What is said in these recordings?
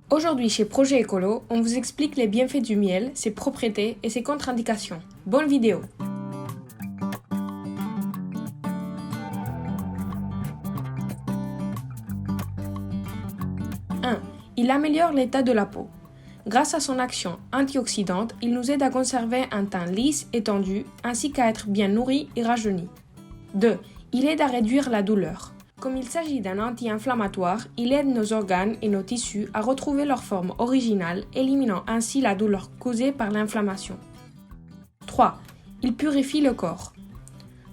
Aujourd'hui chez Projet Écolo, on vous explique les bienfaits du miel, ses propriétés et ses contre-indications. Bonne vidéo! Il améliore l'état de la peau. Grâce à son action antioxydante, il nous aide à conserver un teint lisse et tendu, ainsi qu'à être bien nourri et rajeuni. 2. Il aide à réduire la douleur. Comme il s'agit d'un anti-inflammatoire, il aide nos organes et nos tissus à retrouver leur forme originale, éliminant ainsi la douleur causée par l'inflammation. 3. Il purifie le corps.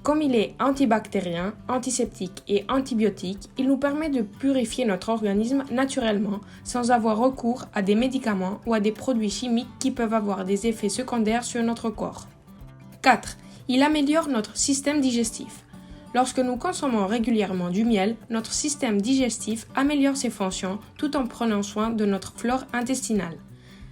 Comme il est antibactérien, antiseptique et antibiotique, il nous permet de purifier notre organisme naturellement sans avoir recours à des médicaments ou à des produits chimiques qui peuvent avoir des effets secondaires sur notre corps. 4. Il améliore notre système digestif. Lorsque nous consommons régulièrement du miel, notre système digestif améliore ses fonctions tout en prenant soin de notre flore intestinale.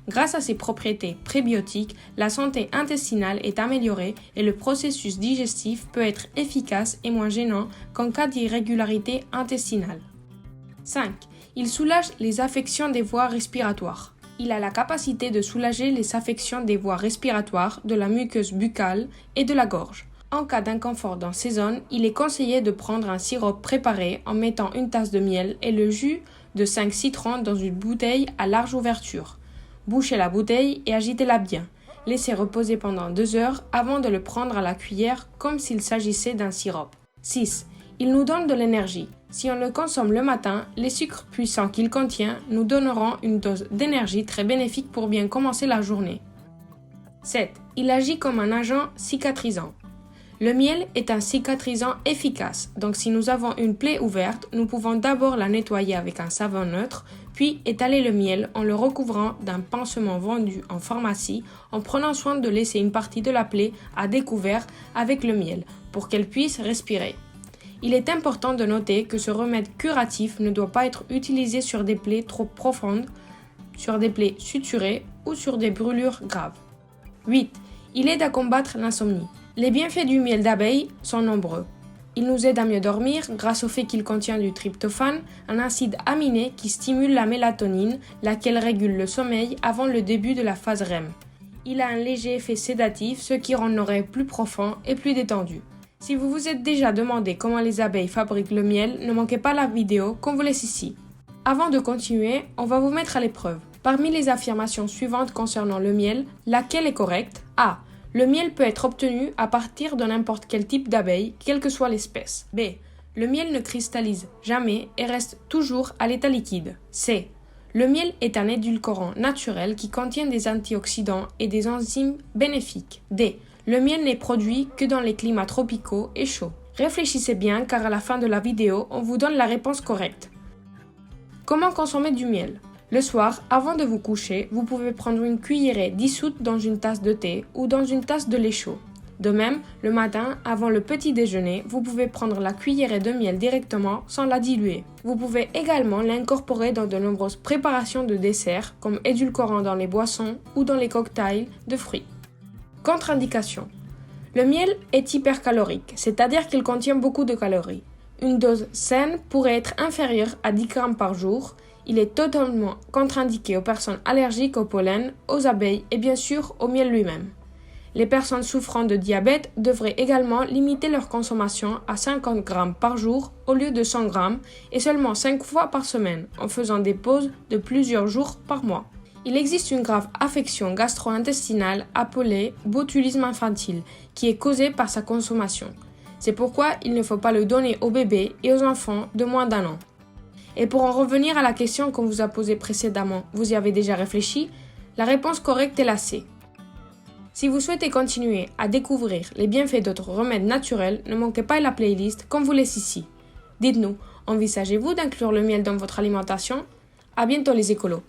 Grâce à ses propriétés prébiotiques, la santé intestinale est améliorée et le processus digestif peut être efficace et moins gênant qu'en cas d'irrégularité intestinale. 5. Il soulage les affections des voies respiratoires. Il a la capacité de soulager les affections des voies respiratoires, de la muqueuse buccale et de la gorge. En cas d'inconfort dans ces zones, il est conseillé de prendre un sirop préparé en mettant une tasse de miel et le jus de 5 citrons dans une bouteille à large ouverture. Bouchez la bouteille et agitez-la bien. Laissez reposer pendant 2 heures avant de le prendre à la cuillère comme s'il s'agissait d'un sirop. 6. Il nous donne de l'énergie. Si on le consomme le matin, les sucres puissants qu'il contient nous donneront une dose d'énergie très bénéfique pour bien commencer la journée. 7. Il agit comme un agent cicatrisant. Le miel est un cicatrisant efficace, donc si nous avons une plaie ouverte, nous pouvons d'abord la nettoyer avec un savon neutre, puis étaler le miel en le recouvrant d'un pansement vendu en pharmacie, en prenant soin de laisser une partie de la plaie à découvert avec le miel, pour qu'elle puisse respirer. Il est important de noter que ce remède curatif ne doit pas être utilisé sur des plaies trop profondes, sur des plaies suturées ou sur des brûlures graves. 8. Il aide à combattre l'insomnie. Les bienfaits du miel d'abeille sont nombreux. Il nous aide à mieux dormir grâce au fait qu'il contient du tryptophane, un acide aminé qui stimule la mélatonine, laquelle régule le sommeil avant le début de la phase REM. Il a un léger effet sédatif, ce qui rend l'oreille plus profond et plus détendu. Si vous vous êtes déjà demandé comment les abeilles fabriquent le miel, ne manquez pas la vidéo qu'on vous laisse ici. Avant de continuer, on va vous mettre à l'épreuve. Parmi les affirmations suivantes concernant le miel, laquelle est correcte? A. Le miel peut être obtenu à partir de n'importe quel type d'abeille, quelle que soit l'espèce. B. Le miel ne cristallise jamais et reste toujours à l'état liquide. C. Le miel est un édulcorant naturel qui contient des antioxydants et des enzymes bénéfiques. D. Le miel n'est produit que dans les climats tropicaux et chauds. Réfléchissez bien car à la fin de la vidéo, on vous donne la réponse correcte. Comment consommer du miel? Le soir, avant de vous coucher, vous pouvez prendre une cuillerée dissoute dans une tasse de thé ou dans une tasse de lait chaud. De même, le matin, avant le petit déjeuner, vous pouvez prendre la cuillerée de miel directement sans la diluer. Vous pouvez également l'incorporer dans de nombreuses préparations de desserts, comme édulcorant dans les boissons ou dans les cocktails de fruits. Contre-indication. Le miel est hypercalorique, c'est-à-dire qu'il contient beaucoup de calories. Une dose saine pourrait être inférieure à 10 grammes par jour. Il est totalement contre-indiqué aux personnes allergiques au pollen, aux abeilles et bien sûr au miel lui-même. Les personnes souffrant de diabète devraient également limiter leur consommation à 50 grammes par jour au lieu de 100 grammes et seulement 5 fois par semaine en faisant des pauses de plusieurs jours par mois. Il existe une grave affection gastro-intestinale appelée botulisme infantile qui est causée par sa consommation. C'est pourquoi il ne faut pas le donner aux bébés et aux enfants de moins d'1 an. Et pour en revenir à la question qu'on vous a posée précédemment, vous y avez déjà réfléchi? La réponse correcte est la C. Si vous souhaitez continuer à découvrir les bienfaits d'autres remèdes naturels, ne manquez pas la playlist qu'on vous laisse ici. Dites-nous, envisagez-vous d'inclure le miel dans votre alimentation? À bientôt les écolos!